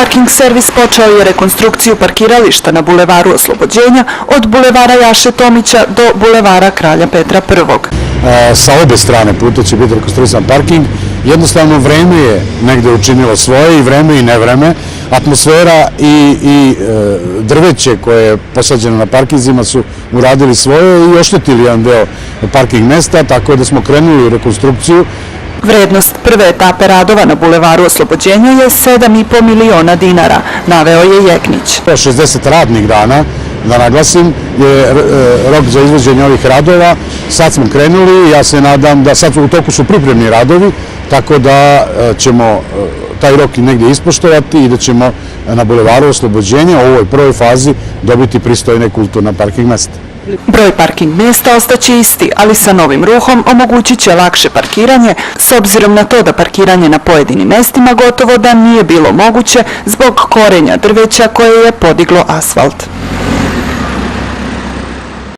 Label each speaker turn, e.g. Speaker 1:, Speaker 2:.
Speaker 1: Parking servis počeo je rekonstrukciju parkirališta na bulevaru Oslobođenja od bulevara Jaše Tomića do bulevara Kralja Petra I.
Speaker 2: Sa obe strane puta će biti rekonstruisan parking. Jednostavno vreme je negde učinilo svoje, i vreme i nevreme. Atmosfera i drveće koje je posađeno na parkingzima su uradili svoje i oštetili jedan deo parking mesta, tako da smo krenuli u rekonstrukciju.
Speaker 1: Vrednost prve etape radova na bulevaru Oslobođenja je 7,5 miliona dinara, naveo je Jeknić.
Speaker 2: 60 radnih dana, da naglasim, je rok za izvođenje ovih radova. Sad smo krenuli i ja se nadam da sad u toku su pripremni radovi, tako da ćemo taj rok i negdje ispoštovati i da ćemo na bulevaru Oslobođenja u ovoj prvoj fazi dobiti pristojne kulturna parking mesta.
Speaker 1: Broj parking mjesta ostaće isti, ali sa novim ruhom omogućit će lakše parkiranje, s obzirom na to da parkiranje na pojedinim mestima gotovo da nije bilo moguće zbog korenja drveća koje je podiglo asfalt.